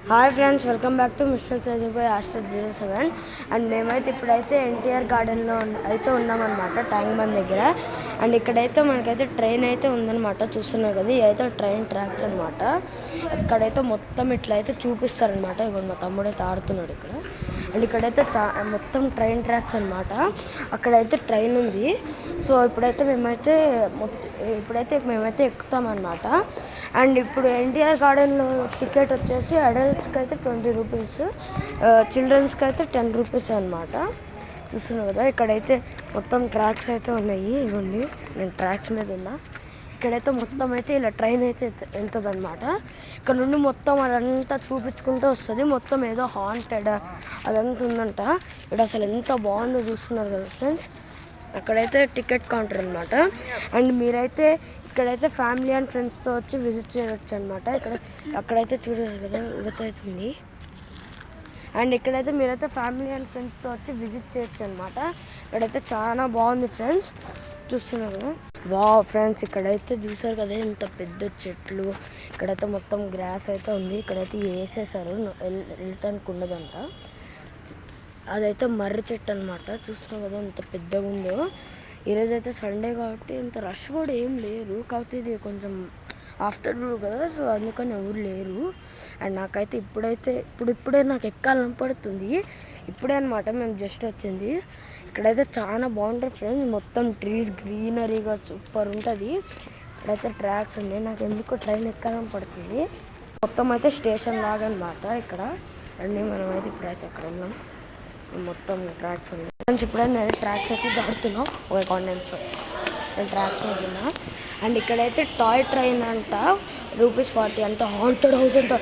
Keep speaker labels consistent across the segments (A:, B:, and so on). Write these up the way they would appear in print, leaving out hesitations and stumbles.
A: Hi friends, welcome back to mister crazy boy #07. And మేమైతే ఇప్పుడైతే ఎన్టీఆర్ గార్డెన్లో అయితే ఉన్నామన్నమాట, ట్యాంక్ బండ్ దగ్గర. అండ్ ఇక్కడైతే మనకైతే ట్రైన్ అయితే ఉందన్నమాట, చూస్తున్నారు కదా. ఇదైతే ట్రైన్ ట్రాక్స్ అనమాట. ఇక్కడైతే మొత్తం ఇట్లా అయితే చూపిస్తారనమాట. ఇప్పుడు మా తమ్ముడైతే ఆడుతున్నాడు ఇక్కడ. అండ్ ఇక్కడైతే మొత్తం ట్రైన్ ట్రాక్స్ అనమాట. అక్కడైతే ట్రైన్ ఉంది. సో ఇప్పుడైతే మేమైతే ఎక్కుతామన్నమాట. అండ్ ఇప్పుడు ఎన్టీఆర్ గార్డెన్లో టికెట్ వచ్చేసి అడల్ట్స్కి అయితే 20 రూపీస్, చిల్డ్రన్స్కి అయితే 10 రూపీస్ అనమాట. చూస్తున్నావు కదా, ఇక్కడైతే మొత్తం ట్రాక్స్ అయితే ఉన్నాయి. ఇవన్నీ నేను ట్రాక్స్ మీద ఉన్నా. ఇక్కడైతే మొత్తం అయితే ఇలా ట్రైన్ అయితే వెళ్తుంది అనమాట. ఇక్కడ నుండి మొత్తం అదంతా చూపించుకుంటూ వస్తుంది. మొత్తం ఏదో హాంటెడ్ అదంతా ఉందంట. ఇక్కడ అసలు ఎంత బాగుందో చూస్తున్నారు కదా ఫ్రెండ్స్. అక్కడైతే టికెట్ కౌంటర్ అనమాట. అండ్ మీరైతే ఇక్కడైతే ఫ్యామిలీ అండ్ ఫ్రెండ్స్తో వచ్చి విజిట్ చేయవచ్చు అనమాట. అక్కడైతే చూడారు కదా, ఉడతవుతుంది. అండ్ ఇక్కడైతే మీరైతే ఫ్యామిలీ అండ్ ఫ్రెండ్స్తో వచ్చి విజిట్ చేయొచ్చు అనమాట. ఇక్కడైతే చాలా బాగుంది ఫ్రెండ్స్, చూస్తున్నారు. ఫ్రెండ్స్, ఇక్కడైతే చూసారు కదా ఎంత పెద్ద చెట్లు. ఇక్కడైతే మొత్తం గ్రాస్ అయితే ఉంది. ఇక్కడైతే వేసేసారు, వెళ్ళటానికి ఉండదంట. అదైతే మర్రి చెట్టు అనమాట. చూస్తున్నాం కదా ఎంత పెద్దగా ఉందో. ఈరోజు అయితే సండే కాబట్టి ఇంత రష్ కూడా ఏం లేరు. కాకపోతే ఇది కొంచెం ఆఫ్టర్నూన్ కదా, సో అందుకని ఎవరు లేరు. అండ్ నాకైతే ఇప్పుడే నాకు ఎక్కాలని పడుతుంది. ఇప్పుడే అనమాట మేము జస్ట్ వచ్చింది. ఇక్కడైతే చాలా బాగుంటుంది ఫ్రెండ్స్. మొత్తం ట్రీస్ గ్రీనరీగా సూపర్ ఉంటుంది. ఇక్కడైతే ట్రాక్స్ ఉన్నాయి. నాకు ఎందుకో ట్రైన్ ఎక్కాలని పడుతుంది. మొత్తం అయితే స్టేషన్ లాగా అనమాట ఇక్కడ. అండ్ మనమైతే ఇప్పుడైతే అక్కడ ఉన్నాం. మొత్తం ట్రాక్స్ ఉన్నాయి ఫ్రెండ్స్. ఇప్పుడైతే నేను ట్రాక్స్ అయితే దాడుతున్నాం. నేను ట్రాక్స్ మీద ఉన్నా. అండ్ ఇక్కడైతే టాయ్ ట్రైన్ అంట, ₹40 అంట. హాంటెడ్ హౌస్ అంట.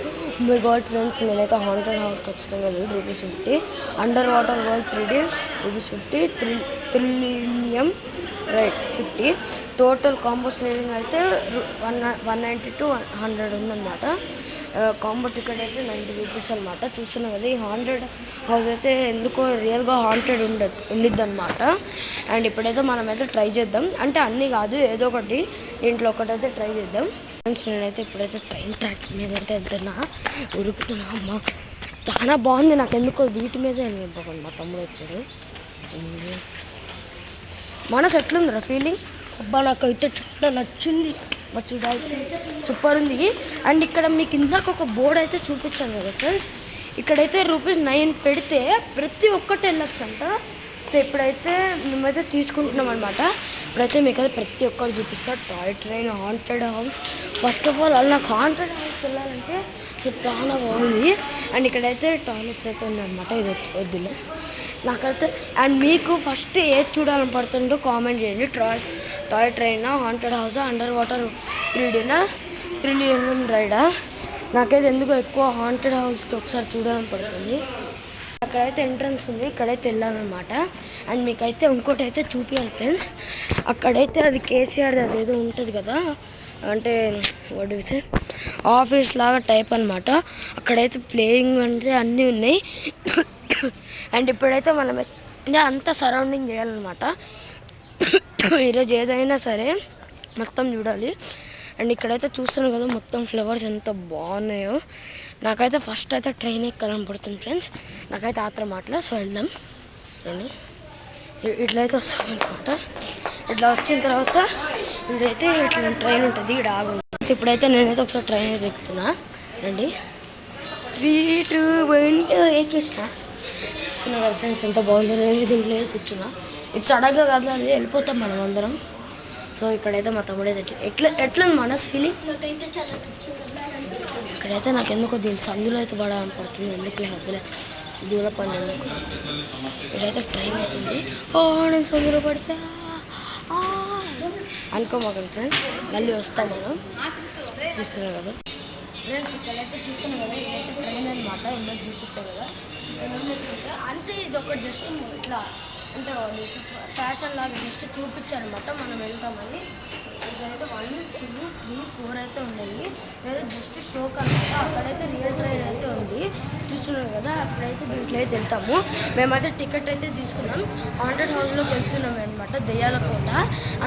A: మై గాడ్ ఫ్రెండ్స్, నేనైతే హాంటెడ్ హౌస్ ఖచ్చితంగా లేదు. ₹50. Under water world 3D ₹50. Thrillium ride 50. Total combo saving అయితే 190 to 100 ఉందన్నమాట. కాంబో టికెట్ అయితే 90 రూపీస్ అనమాట. చూస్తున్నాం కదా, ఈ హాంటెడ్ హౌస్ అయితే ఎందుకో రియల్గా హాంటెడ్ ఉండిద్ది అనమాట. అండ్ ఇప్పుడైతే మనమైతే ట్రై చేద్దాం. అంటే అన్నీ కాదు, ఏదో ఒకటి దీంట్లో ఒకటైతే ట్రై చేద్దాం ఫ్రెండ్స్. నేనైతే ఇప్పుడైతే ట్రైన్ ట్రాక్ మీద అయితే వెళ్తున్నా, ఉరుకుతున్నా. అమ్మ చాలా బాగుంది. నాకు ఎందుకో వీటి మీదే వెళ్ళిపోకండి. మా తమ్ముడు వచ్చాడు. మనసు ఎట్లుందిరా ఫీలింగ్? అబ్బా నాకైతే చాలా నచ్చింది. మా చూడాలి, సూపర్ ఉంది. అండ్ ఇక్కడ మీకు ఇందాక ఒక బోర్డు అయితే చూపించాను కదా ఫ్రెండ్స్. ఇక్కడైతే ₹9 పెడితే ప్రతి ఒక్కటి వెళ్ళొచ్చు అంట. సో ఇప్పుడైతే మేమైతే తీసుకుంటున్నాం అనమాట. ఇప్పుడైతే మీకు అయితే ప్రతి ఒక్కరు చూపిస్తారు. Toy train, haunted house. First of all నాకు హాంటెడ్ హౌస్కి వెళ్ళాలంటే సో చాలా బాగుంది. అండ్ ఇక్కడైతే టాయిలెట్స్ అయితే ఉన్నాయన్నమాట. ఇది వద్దులే నాకైతే. అండ్ మీకు ఫస్ట్ ఏది చూడాలని పడుతుందో కామెంట్ చేయండి. టాయ్ ట్రైనా, హాంటెడ్ హౌసా, అండర్ వాటర్ 3Dనా, థ్రిల్లియం రైడా? నాకైతే ఎందుకో ఎక్కువ హాంటెడ్ హౌస్కి ఒకసారి చూడాలని పడుతుంది. అక్కడైతే ఎంట్రన్స్ ఉంది, ఇక్కడైతే వెళ్ళాలన్నమాట. అండ్ మీకైతే ఇంకోటి అయితే చూపించాలి ఫ్రెండ్స్. అక్కడైతే అది కేసీఆర్ది అదేదో ఉంటుంది కదా, అంటే వాడితే ఆఫీస్ లాగా టైప్ అనమాట. అక్కడైతే ప్లేయింగ్ అంటే అన్నీ ఉన్నాయి. అండ్ ఇప్పుడైతే మనం అంతా సరౌండింగ్ చేయాలన్నమాట. ఈరోజు ఏదైనా సరే మొత్తం చూడాలి. అండ్ ఇక్కడైతే చూస్తున్నాను కదా, మొత్తం ఫ్లవర్స్ ఎంత బాగున్నాయో. నాకైతే ఫస్ట్ అయితే ట్రైన్ ఎక్కాలని పడుతుంది ఫ్రెండ్స్. నాకైతే ఆత్రం అట్లా. సో వెళ్దాం రండి. ఇట్లయితే వస్తామన్నమాట. ఇట్లా వచ్చిన తర్వాత ఇక్కడైతే ఇట్లా ట్రైన్ ఉంటుంది, ఇక్కడ ఆగుంది. ఇప్పుడైతే నేనైతే ఒకసారి ట్రైన్ అయితే ఎక్కుతున్నా రండి. 3, 2, 1 ఎక్కేసిన. చూస్తున్నా కదా ఫ్రెండ్స్ ఎంత బాగుందో. నేను దీంట్లో కూర్చున్నా. ఇది సడన్గా కదలాలి, వెళ్ళిపోతాం మనం అందరం. సో ఇక్కడైతే మా తమ్ముడు ఎట్లుంది మనస్ ఫీలింగ్? ఇక్కడైతే నాకు ఎందుకో దీని సందులో అయితే పడాలని పడుతుంది. ఎందుకులే వద్దులే, దూర పని ఎందుకు. ఇక్కడైతే ట్రైన్ అవుతుంది. నేను సందులో పడిపోయా అనుకోమాకండి ఫ్రెండ్స్. మళ్ళీ వస్తాం మనం. చూస్తున్నాం కదా ఫ్రెండ్స్, ఇక్కడైతే చూస్తున్నాం కదా, ఇక్కడైతే ట్రైన్ అనమాట. ఇందులో చూపించాం కదా. అంటే ఇది ఒక జస్ట్ ఇట్లా అంటే ఫ్యాషన్ లాగా జస్ట్ చూపించారనమాట. మనం వెళ్తామని. ఇక్కడైతే 1, 2, 3, 4 అయితే ఉన్నాయి. లేదా జస్ట్ షోక్ అనమాట. అక్కడైతే రియల్ ట్రైన్ అయితే ఉంది, చూస్తున్నాం కదా. అక్కడైతే దీంట్లో అయితే వెళ్తాము. మేమైతే టికెట్ అయితే తీసుకున్నాం. హాంటెడ్ హౌస్లోకి వెళ్తున్నాం అనమాట, దెయ్యాల కోట.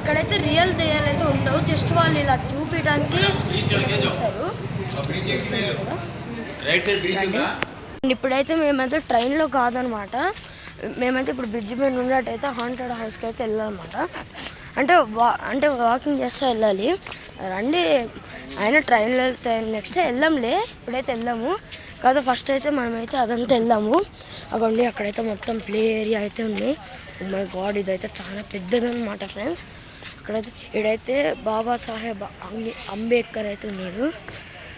A: అక్కడైతే రియల్ దెయ్యాలు అయితే ఉండవు, జస్ట్ వాళ్ళు ఇలా చూపించడానికి చేస్తారు. చూస్తున్నారు కదా. ఇప్పుడైతే మేమైతే ట్రైన్లో కాదనమాట, మేమైతే ఇప్పుడు బ్రిడ్జ్ మీద ఉన్నట్టయితే హాంటెడ్ హౌస్కి అయితే వెళ్ళాలన్నమాట. అంటే వాకింగ్ చేస్తూ వెళ్ళాలి. రండి, అయినా ట్రైన్లో వెళ్తే నెక్స్ట్ వెళ్దాంలే, ఇప్పుడైతే వెళ్దాము కాదు. ఫస్ట్ అయితే మనమైతే అదంతా వెళ్దాము. అగోండి అక్కడైతే మొత్తం ప్లే ఏరియా అయితే ఉంది. మై గాడ్, ఇదైతే చాలా పెద్దదన్నమాట ఫ్రెండ్స్. అక్కడైతే ఇడైతే బాబాసాహెబ్ అంబేద్కర్ అయితే ఉన్నాడు.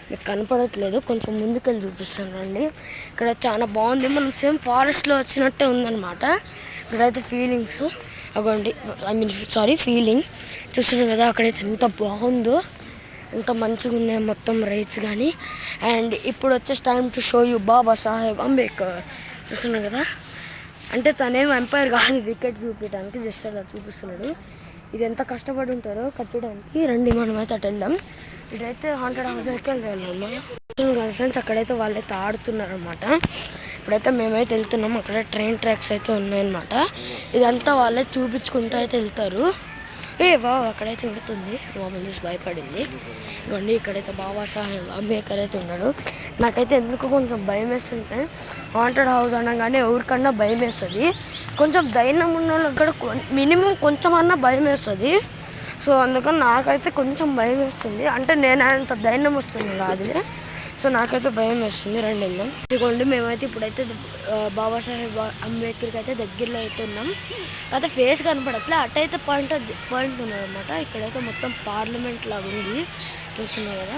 A: మీకు కనపడట్లేదు, కొంచెం ముందుకెళ్ళి చూపిస్తాను రండి. ఇక్కడ చాలా బాగుంది, మనం సేమ్ ఫారెస్ట్లో వచ్చినట్టే ఉందన్నమాట. ఇక్కడైతే ఫీలింగ్స్ అగోండి, ఫీలింగ్ చూస్తున్నాం కదా. అక్కడైతే ఎంత బాగుందో, ఎంత మంచిగా ఉన్నాయి మొత్తం రైట్స్ కానీ. అండ్ ఇప్పుడు వచ్చేసి time to show you Babasaheb Ambedkar. చూస్తున్నాం కదా, అంటే తనేం ఎంపైర్ కాదు, వికెట్ చూపించడానికి జస్ట్ అలా చూపిస్తున్నాడు. ఇది ఎంత కష్టపడి ఉంటారో కట్టడానికి. రండి మనమైతే అటు వెళ్దాం. ఇదైతే హాంటెడ్ హౌస్ అయితే వెళ్ళాము ఫ్రెండ్స్. అక్కడైతే వాళ్ళైతే ఆడుతున్నారనమాట. ఇప్పుడైతే మేమైతే వెళ్తున్నాం. అక్కడ ట్రైన్ ట్రాక్స్ అయితే ఉన్నాయన్నమాట. ఇదంతా వాళ్ళే చూపించుకుంటూ అయితే వెళ్తారు. అక్కడైతే ఉడుతుంది, మామూలు చూసి భయపడింది. ఇవ్వండి ఇక్కడైతే బాబాసాహెబ్ అంబేద్కర్ అయితే ఉన్నాడు. నాకైతే ఎందుకు కొంచెం భయం వేస్తుంది. హాంటెడ్ హౌస్ అనగానే ఎవరికన్నా భయం వేస్తుంది. కొంచెం ధైర్యం ఉన్న వాళ్ళకి కూడా మినిమం కొంచెం అన్నా భయం వేస్తుంది. సో అందుకని నాకైతే కొంచెం భయం వేస్తుంది. అంటే నేను అంత ధైర్యం వస్తుంది కాదులే, సో నాకైతే భయం వేస్తుంది. రండి వెళ్దాం. ఇదిగోండి మేమైతే ఇప్పుడైతే బాబాసాహెబ్ అంబేద్కర్కి అయితే దగ్గరలో అయితే ఉన్నాం. అయితే ఫేస్ కనపడట్లే, అటైతే పాయింట్ ఉన్నదన్నమాట. ఇక్కడైతే మొత్తం పార్లమెంట్ లాగా ఉంది, చూస్తున్నాం కదా.